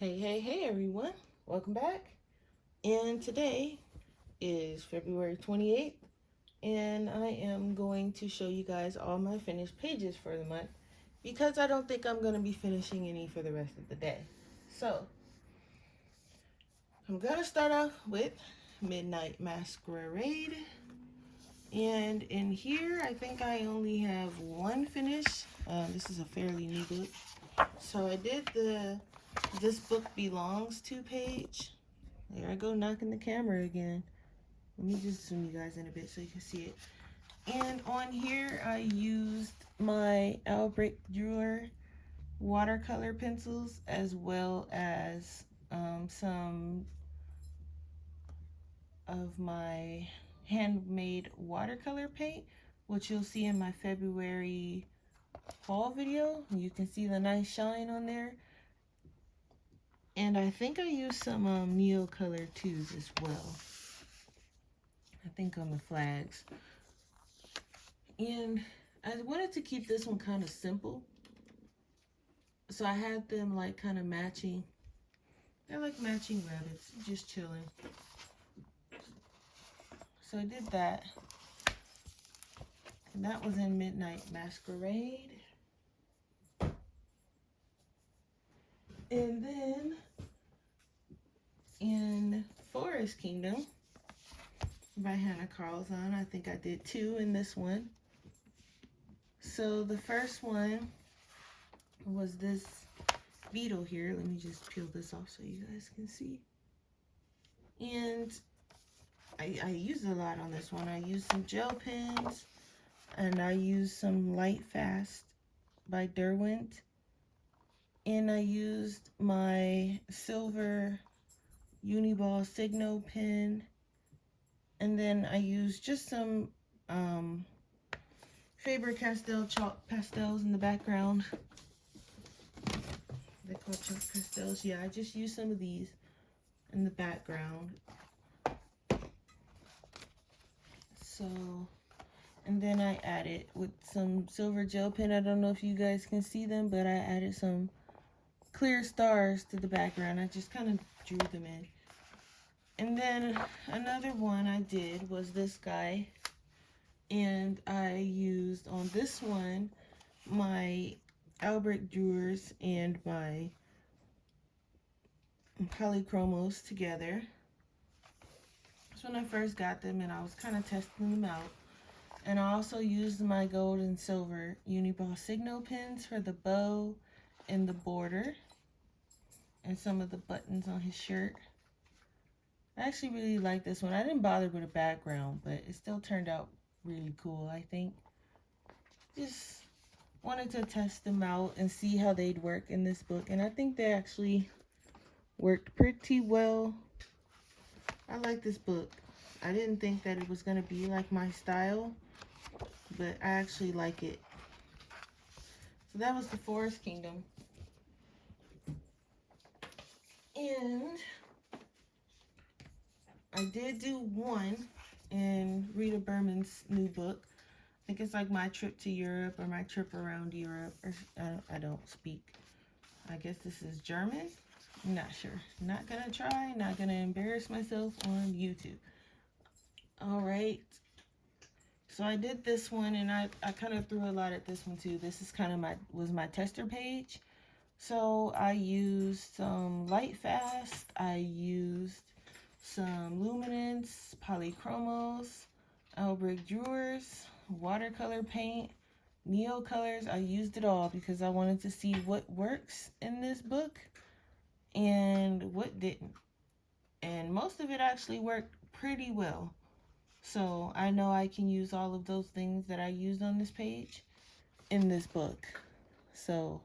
Hey everyone, welcome back. And today is February 28th, and I am going to show you guys all my finished pages for the month because I don't think I'm going to be finishing any for the rest of the day. So, I'm going to start off with Midnight Masquerade. And in here, I think I only have one finish. This is a fairly new book. So I did the This Book Belongs To page. There I go, knocking the camera again. Let me just zoom you guys in a bit so you can see it. And on here, I used my Albrecht Dürer watercolor pencils as well as some of my handmade watercolor paint, which you'll see in my February fall video. You can see the nice shine on there. And I think I used some Neocolor twos as well. I think on the flags. And I wanted to keep this one kind of simple. So I had them like kind of matching. They're like matching rabbits, just chilling. So I did that. And that was in Midnight Masquerade. And then in Forest Kingdom by Hannah Carlson, I think I did two in this one. So the first one was this beetle here. Let me just peel this off so you guys can see. And I used a lot on this one. I used some gel pens and I used some Light Fast by Derwent. And I used my silver Uniball Signo pen. And then I used just some Faber-Castell chalk pastels in the background. They're called chalk pastels. Yeah, I just used some of these in the background. So, and then I added with some silver gel pen. I don't know if you guys can see them, but I added some clear stars to the background. I just kind of drew them in. And then another one I did was this guy. And I used on this one my Albrecht Dürers and my polychromos together. That's when I first got them and I was kind of testing them out. And I also used my gold and silver Uniball Signo pens for the bow and the border and some of the buttons on his shirt. I actually really like this one. I didn't bother with a background, but it still turned out really cool, I think. Just wanted to test them out and see how they'd work in this book. And I think they actually worked pretty well. I like this book. I didn't think that it was going to be like my style, but I actually like it. So that was the Forest Kingdom. And I did do one in Rita Berman's new book. I think it's like My Trip to Europe or My Trip Around Europe. Or I don't speak. I guess this is German. I'm not sure. Not going to try. Not going to embarrass myself on YouTube. All right. So I did this one and I kind of threw a lot at this one too. This is kind of my tester page. So I used some Light Fast. I used some Luminance, Polychromos, Albrecht Dürers, watercolor paint, Neocolors. I used it all because I wanted to see what works in this book and what didn't. And most of it actually worked pretty well. So I know I can use all of those things that I used on this page in this book. So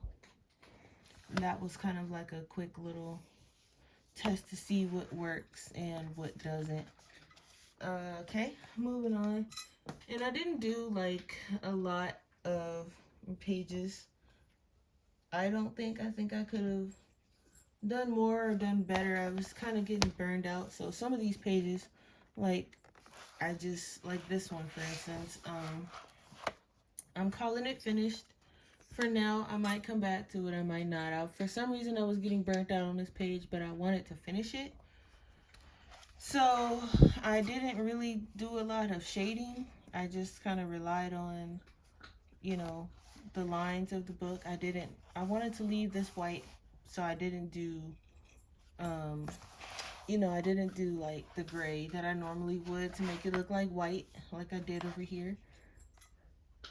that was kind of like a quick little test to see what works and what doesn't. Okay, moving on. And I didn't do like a lot of pages. I think I could have done more or done better. I was kind of getting burned out. So some of these pages, like I just, like this one for instance, I'm calling it finished for now. I might come back to it, I might not. For some reason I was getting burnt out on this page, but I wanted to finish it. So I didn't really do a lot of shading. I just kind of relied on, you know, the lines of the book. I wanted to leave this white, so I didn't do, I didn't do like the gray that I normally would to make it look like white, like I did over here.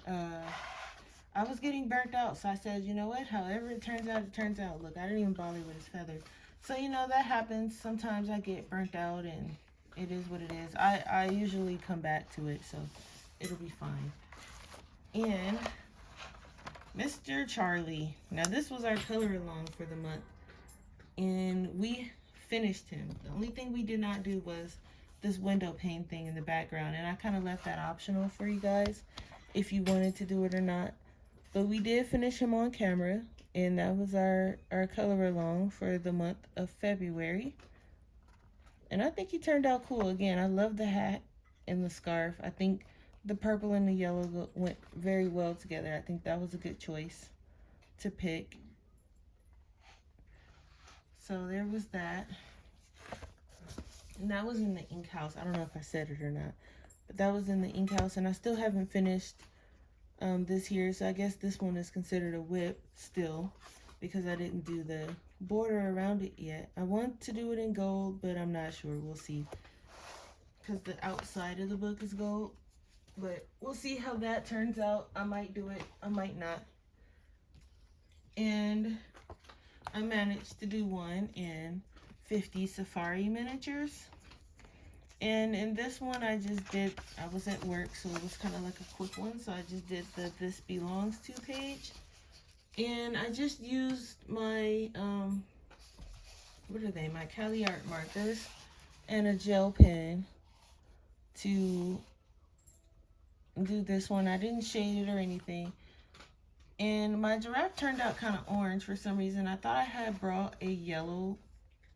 I was getting burnt out, so I said, you know what, however it turns out, it turns out. Look, I didn't even bother with his feather. So, that happens. Sometimes I get burnt out, and it is what it is. I usually come back to it, so it'll be fine. And Mr. Charlie. Now, this was our color along for the month, and we finished him. The only thing we did not do was this window pane thing in the background, and I kind of left that optional for you guys if you wanted to do it or not. But we did finish him on camera, and that was our color along for the month of February. And I think he turned out cool. Again, I love the hat and the scarf. I think the purple and the yellow went very well together. I think that was a good choice to pick. So there was that. And that was in the ink house. I don't know if I said it or not, but that was in the ink house, and I still haven't finished this here, so I guess this one is considered a whip still because I didn't do the border around it yet. I want to do it in gold, but I'm not sure. We'll see, because the outside of the book is gold, but we'll see how that turns out. I might do it, I might not. And I managed to do one in 50 safari miniatures. And in this one, I was at work, so it was kind of like a quick one. So I just did the This Belongs To page. And I just used my, my Cali Art markers and a gel pen to do this one. I didn't shade it or anything. And my giraffe turned out kind of orange for some reason. I thought I had brought a yellow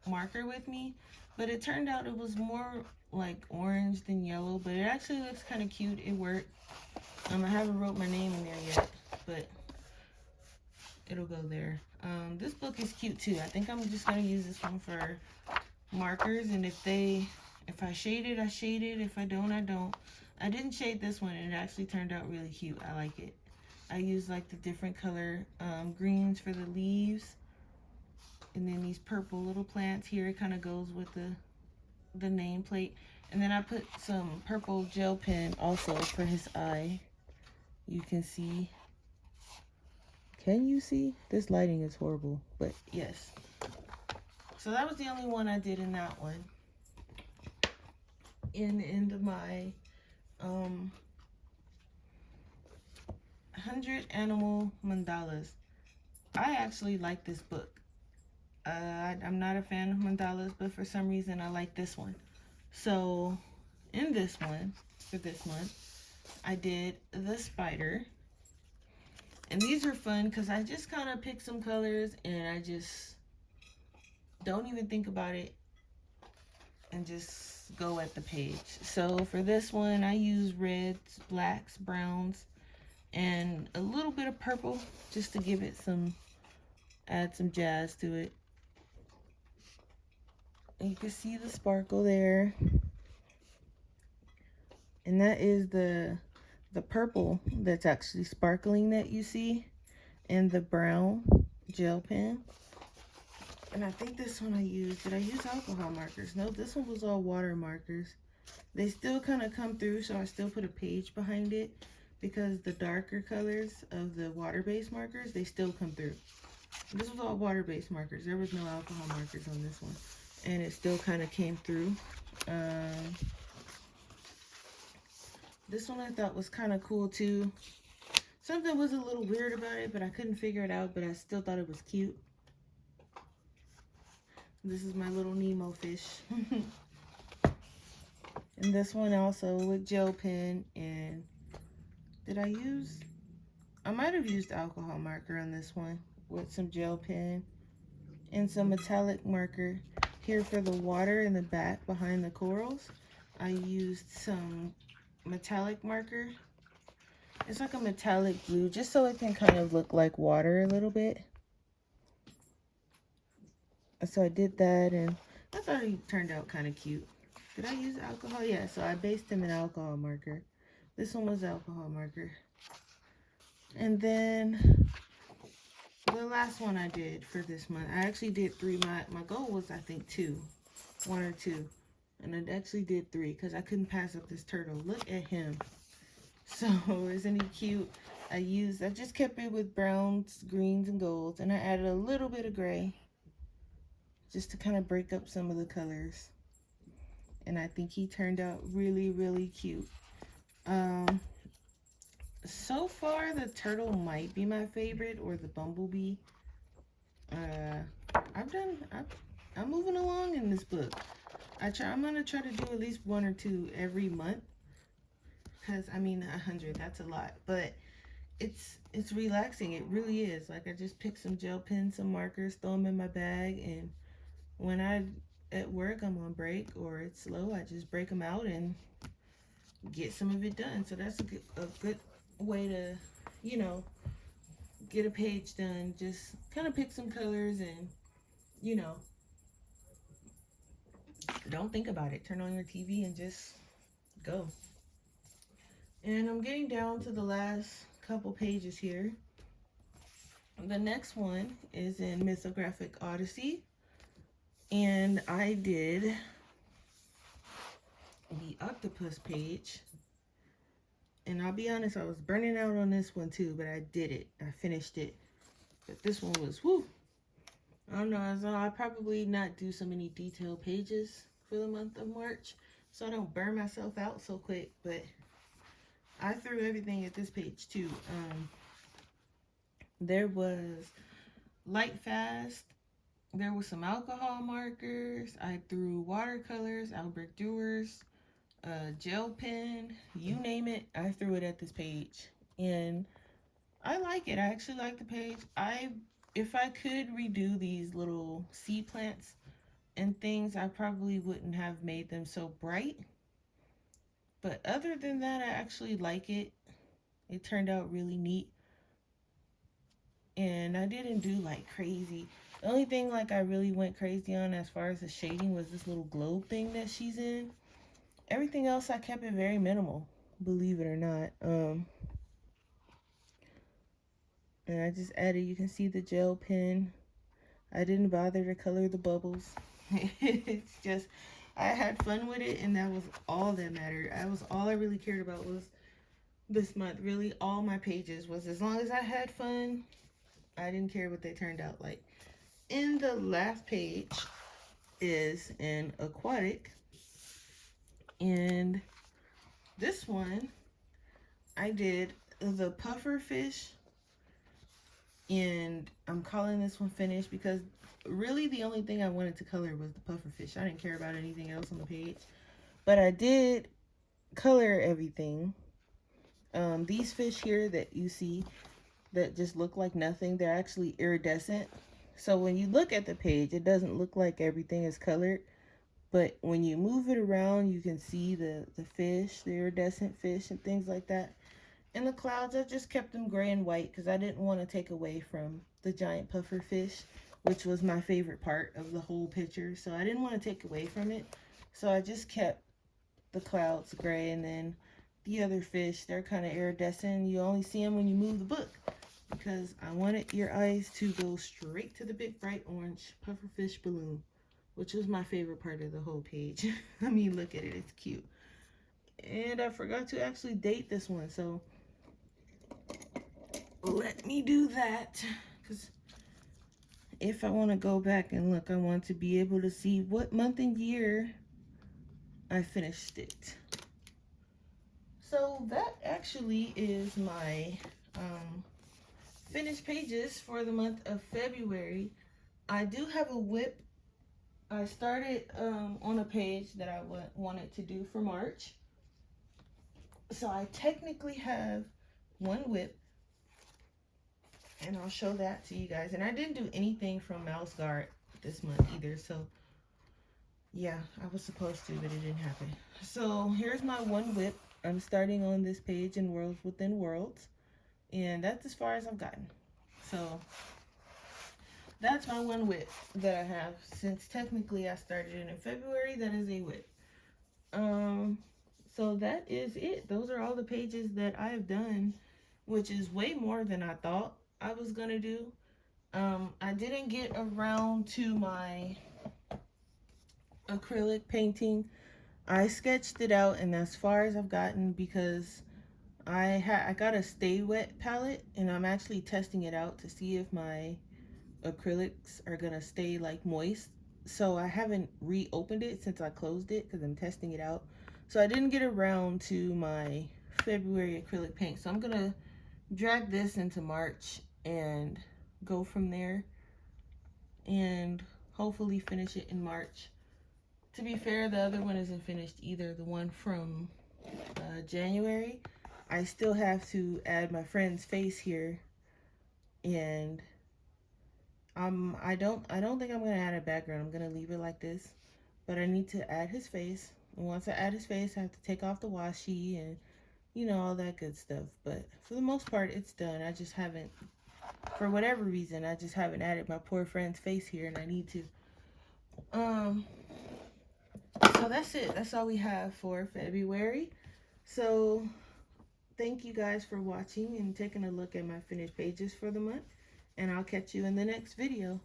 marker with me, but it turned out it was more like orange than yellow, but it actually looks kind of cute. It worked. I haven't wrote my name in there yet, but it'll go there. This book is cute too. I think I'm just gonna use this one for markers, and if I shade it, I shade it. If I don't, I don't. I didn't shade this one, and it actually turned out really cute. I like it. I used like the different color greens for the leaves, and then these purple little plants here. It kind of goes with the nameplate. And then I put some purple gel pen also for his eye. You can see. Can you see? This lighting is horrible, but yes. So that was the only one I did in that one. In the end of my 100 Animal Mandalas. I actually like this book. I'm not a fan of mandalas, but for some reason I like this one. So in this one, for this month, I did the spider. And these are fun because I just kind of pick some colors and I just don't even think about it and just go at the page. So for this one, I use reds, blacks, browns, and a little bit of purple just to give it add some jazz to it. And you can see the sparkle there. And that is the purple that's actually sparkling that you see, and the brown gel pen. And I think this one did I use alcohol markers? No, this one was all water markers. They still kind of come through, so I still put a page behind it because the darker colors of the water-based markers, they still come through. This was all water-based markers. There was no alcohol markers on this one, and it still kind of came through. This one I thought was kind of cool too. Something was a little weird about it, but I couldn't figure it out, but I still thought it was cute. This is my little Nemo Fish. And this one also with gel pen, and I might have used alcohol marker on this one with some gel pen and some metallic marker. Here for the water in the back behind the corals, I used some metallic marker. It's like a metallic blue, just so it can kind of look like water a little bit. So I did that, and I thought he turned out kind of cute. Did I use alcohol? Yeah, so I based him in alcohol marker. This one was alcohol marker. And then the last one I did for this month, I actually did 3. My goal was, I think, 2. 1 or 2. And I actually did 3 because I couldn't pass up this turtle. Look at him. So, isn't he cute? I just kept it with browns, greens, and golds. And I added a little bit of gray just to kind of break up some of the colors. And I think he turned out really, really cute. So far, the turtle might be my favorite, or the bumblebee. I'm moving along in this book. I'm gonna try to do at least 1 or 2 every month. Cause I mean, 100, that's a lot, but it's relaxing. It really is. Like, I just pick some gel pens, some markers, throw them in my bag, and when at work, I'm on break or it's slow, I just break them out and get some of it done. So that's a good way to, you know, get a page done. Just kind of pick some colors and, you know, don't think about it. Turn on your TV and just go. And I'm getting down to the last couple pages here. The next one is in Mythographic Odyssey. And I did the Octopus Page. And I'll be honest, I was burning out on this one too, but I did it. I finished it. But this one was, whoo. I don't know, so I'll probably not do so many detailed pages for the month of March, so I don't burn myself out so quick. But I threw everything at this page too. There was light fast. There was some alcohol markers. I threw watercolors, Albrecht Dürer, gel pen, you name it, I threw it at this page. And I like it. I actually like the page. If I could redo these little sea plants and things, I probably wouldn't have made them so bright. But other than that, I actually like it. It turned out really neat. And I didn't do like crazy. The only thing like I really went crazy on as far as the shading was this little globe thing that she's in. Everything else I kept it very minimal, believe it or not. And I just added, you can see the gel pen. I didn't bother to color the bubbles. It's just, I had fun with it, and that was all that mattered. All I really cared about was this month. Really, all my pages was, as long as I had fun, I didn't care what they turned out like. And the last page is an aquatic. And this one, I did the puffer fish. And I'm calling this one finished because really the only thing I wanted to color was the puffer fish. I didn't care about anything else on the page. But I did color everything. These fish here that you see that just look like nothing, they're actually iridescent. So when you look at the page, it doesn't look like everything is colored. But when you move it around, you can see the fish, the iridescent fish and things like that. And the clouds, I just kept them gray and white because I didn't want to take away from the giant puffer fish, which was my favorite part of the whole picture. So I didn't want to take away from it. So I just kept the clouds gray, and then the other fish, they're kind of iridescent. You only see them when you move the book because I wanted your eyes to go straight to the big bright orange pufferfish balloon, which was my favorite part of the whole page. I mean, look at it, it's cute. And I forgot to actually date this one, so let me do that, because if I want to go back and look, I want to be able to see what month and year I finished it. So that actually is my finished pages for the month of February. I do have a whip. I started on a page that I wanted to do for March. So I technically have one whip, and I'll show that to you guys. And I didn't do anything from Mouse Guard this month either, so yeah, I was supposed to, but it didn't happen. So here's my one whip. I'm starting on this page in Worlds Within Worlds, and that's as far as I've gotten. So that's my one WIP that I have. Since technically I started it in February, that is a WIP. So that is it. Those are all the pages that I have done, which is way more than I thought I was gonna do. I didn't get around to my acrylic painting. I sketched it out, and as far as I've gotten, because I got a Stay Wet palette, and I'm actually testing it out to see if my acrylics are gonna stay like moist. So I haven't reopened it since I closed it because I'm testing it out. So I didn't get around to my February acrylic paint. So I'm gonna drag this into March and go from there and hopefully finish it in March. To be fair, the other one isn't finished either. The one from January, I still have to add my friend's face here, and I don't think I'm gonna add a background. I'm gonna leave it like this, but I need to add his face. And once I add his face, I have to take off the washi and all that good stuff. But for the most part, it's done. I just haven't, for whatever reason, I just haven't added my poor friend's face here, and I need to. So that's it. That's all we have for February. So thank you guys for watching and taking a look at my finished pages for the month. And I'll catch you in the next video.